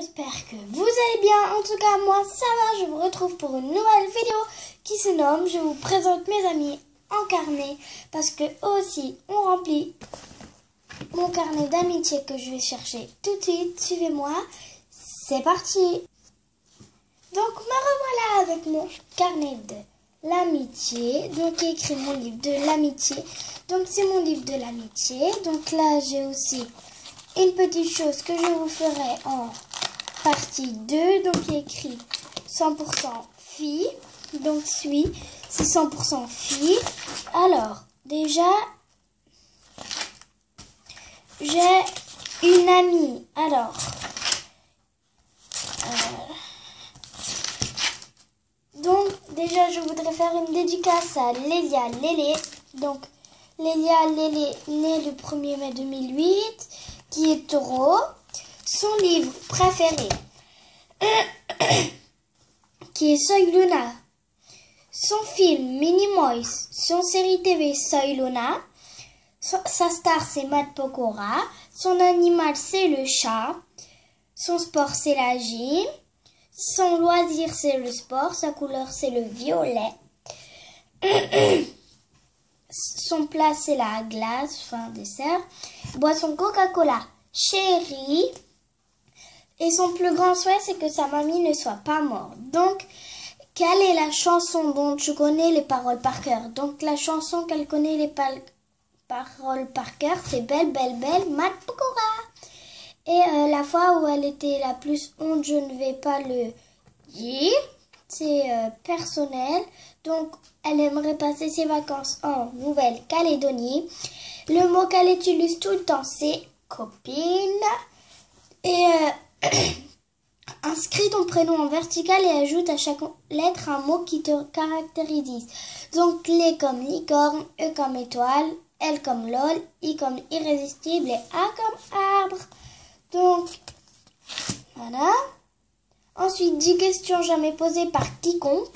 j'espère que vous allez bien. En tout cas, moi, ça va. Je vous retrouve pour une nouvelle vidéo qui se nomme « Je vous présente mes amis en carnet » parce que aussi, on remplit mon carnet d'amitié que je vais chercher tout de suite. Suivez-moi. C'est parti. Donc, me revoilà avec mon carnet de l'amitié. Donc, j'ai écrit mon livre de l'amitié. Donc, c'est mon livre de l'amitié. Donc, là, j'ai aussi une petite chose que je vous ferai en partie 2. Donc, il y a écrit 100% filles. Donc, c'est 100% filles. Alors, déjà, j'ai une amie. Alors, donc, déjà, je voudrais faire une dédicace à Lélia Lélé. Donc, Lélia Lélé, née le 1er mai 2008, qui est taureau. Son livre préféré, qui est Soy Luna. Son film Minimoys, son série TV Soy Luna. Sa star, c'est Matt Pokora. Son animal, c'est le chat. Son sport, c'est la gym. Son loisir, c'est le sport. Sa couleur, c'est le violet. Son plat, c'est la glace, enfin dessert. Boisson Coca-Cola, chérie. Et son plus grand souhait, c'est que sa mamie ne soit pas morte. Donc, quelle est la chanson dont tu connais les paroles par cœur? Donc, la chanson qu'elle connaît les paroles par cœur, c'est Belle, belle, belle, Matt Pokora. Et la fois où elle était la plus honte, je ne vais pas le dire. C'est personnel. Donc, elle aimerait passer ses vacances en Nouvelle-Calédonie. Le mot qu'elle utilise tout le temps, c'est copine. Et inscris ton prénom en vertical et ajoute à chaque lettre un mot qui te caractérise. Donc, L comme licorne, E comme étoile, L comme lol, I comme irrésistible et A comme arbre. Donc, voilà. Ensuite, 10 questions jamais posées par quiconque.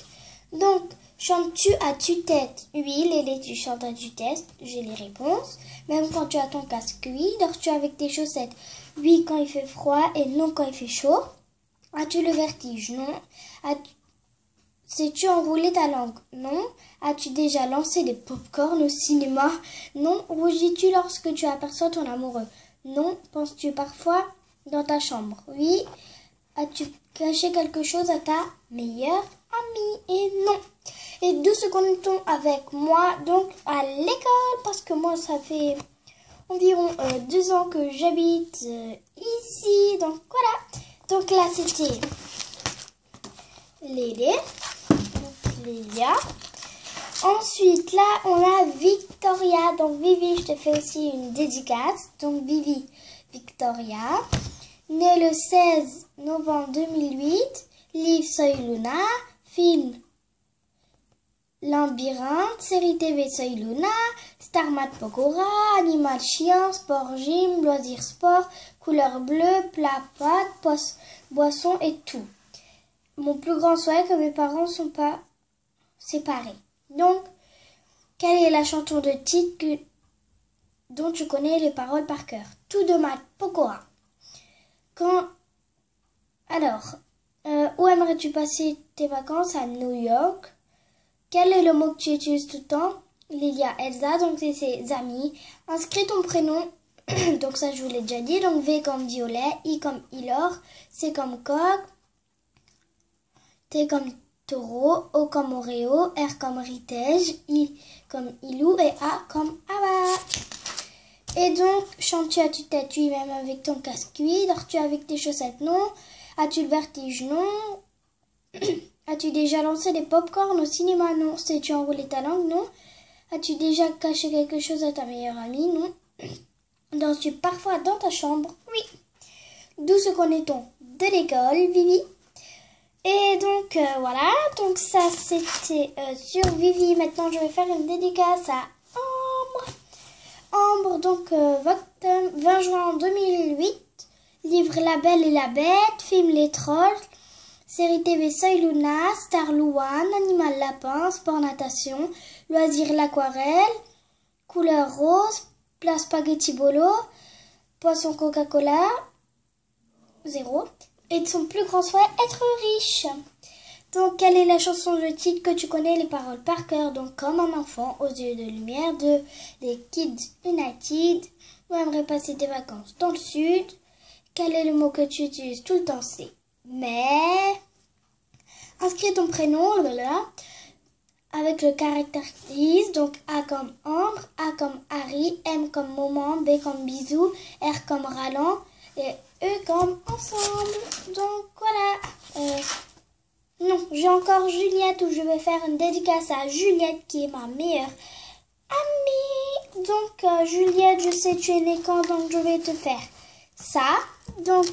Donc, chantes-tu à tue-tête? Oui, Lélé, tu chantes à tue-tête. J'ai les réponses. Même quand tu as ton casque, oui. Dors-tu avec tes chaussettes? Oui, quand il fait froid et non quand il fait chaud. As-tu le vertige? Non. Sais-tu enrouler ta langue? Non. As-tu déjà lancé des pop-corn au cinéma? Non. Rougis-tu lorsque tu aperçois ton amoureux? Non. Penses-tu parfois dans ta chambre? Oui. As-tu caché quelque chose à ta meilleure amie? Et non. Et d'où se connaît-on avec moi? Donc à l'école, parce que moi ça fait environ 2 ans que j'habite ici. Donc voilà. Donc là c'était Lélé. Donc Lélia. Ensuite là on a Victoria. Donc Vivi, je te fais aussi une dédicace. Donc Vivi Victoria. Née le 16 novembre 2008, livre Soy Luna, film Labyrinthe, série TV Soy Luna, star Matt Pokora, animal chien, sport gym, loisir sport, couleur bleue, plat pâte, boisson et tout. Mon plus grand souhait que mes parents ne sont pas séparés. Donc, quelle est la chanson de titre dont tu connais les paroles par cœur? Tout de Matt Pokora. Où aimerais-tu passer tes vacances? À New York. Quel est le mot que tu utilises tout le temps? Lilia Elsa, donc c'est ses amis. Inscris ton prénom, donc ça je vous l'ai déjà dit. Donc V comme violet, I comme Ilor, C comme coq, T comme taureau, O comme Oreo, R comme Ritège, I comme Ilou et A comme Ava. Et donc, chantes-tu à tue-tête? Oui, même avec ton casque? Oui. Dors-tu avec tes chaussettes? Non. As-tu le vertige? Non. As-tu déjà lancé des pop-corn au cinéma? Non. Sais-tu enrouler ta langue? Non. As-tu déjà caché quelque chose à ta meilleure amie? Non. Dors-tu parfois dans ta chambre? Oui. D'où se connaît-on? De l'école, Vivi. Et donc, voilà. Donc, ça, c'était sur Vivi. Maintenant, je vais faire une dédicace à Ambre, donc 20 juin 2008, livre La Belle et la Bête, film Les Trolls, série TV Soy Luna, star Louane, animal lapin, sport natation, loisir l'aquarelle, couleur rose, plat spaghetti bolo, poisson Coca-Cola, 0. Et son plus grand souhait, être riche. Donc, quelle est la chanson de titre que tu connais les paroles par cœur? Donc, comme un enfant aux yeux de lumière de les Kids United. Où aimerais passer tes vacances dans le sud? Quel est le mot que tu utilises tout le temps? C'est mais. Inscris ton prénom, là, avec le caractère is. Donc, A comme Ambre, A comme Harry, M comme moment, B comme bisou, R comme ralent et E comme ensemble. Donc, voilà. Non, j'ai encore Juliette où je vais faire une dédicace à Juliette qui est ma meilleure amie. Donc, Juliette, je sais tu es née quand, donc je vais te faire ça. Donc,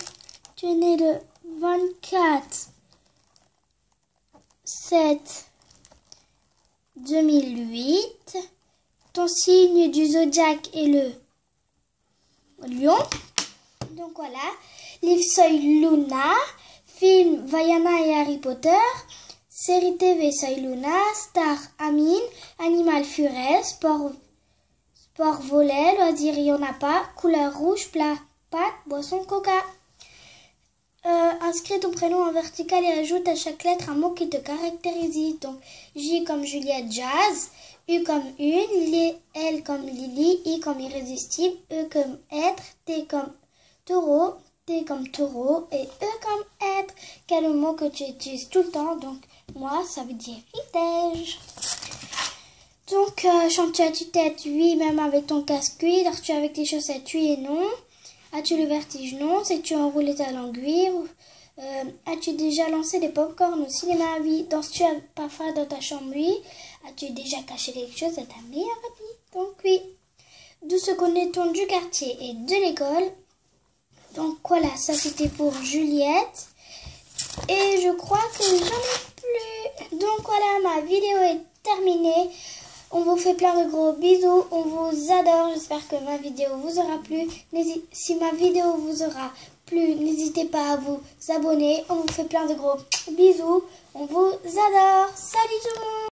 tu es née le 24/7/2008. Ton signe du zodiaque est le lion. Donc, voilà. Livre Soy Luna. Film Vaiana et Harry Potter. Série TV Soy Luna. Star Amine. Animal Furel. Sport volet. Loisir il n'y en a pas. Couleur rouge. Plat pâte. Boisson coca. Inscris ton prénom en vertical et ajoute à chaque lettre un mot qui te caractérise. Donc J comme Juliette Jazz. U comme une. L comme Lily. I comme irrésistible. E comme être. T comme taureau. T comme taureau et E comme être. Quel est le mot que tu utilises tout le temps? Donc, moi, ça veut dire vitesse. Donc, chantes-tu à tue-tête? Oui, même avec ton casque, oui. Dors-tu avec tes chaussettes? Oui et non. As-tu le vertige? Non. Sais-tu enrouler ta langue? Oui. As-tu déjà lancé des pop-corn au cinéma? Oui. Danses-tu parfois dans ta chambre? Oui. As-tu déjà caché quelque chose à ta meilleure amie? Donc, oui. D'où se connaît-on du quartier et de l'école? Donc voilà, ça c'était pour Juliette. Et je crois que j'en ai plus. Donc voilà, ma vidéo est terminée. On vous fait plein de gros bisous. On vous adore. J'espère que ma vidéo vous aura plu. Si ma vidéo vous aura plu, n'hésitez pas à vous abonner. On vous fait plein de gros bisous. On vous adore. Salut tout le monde.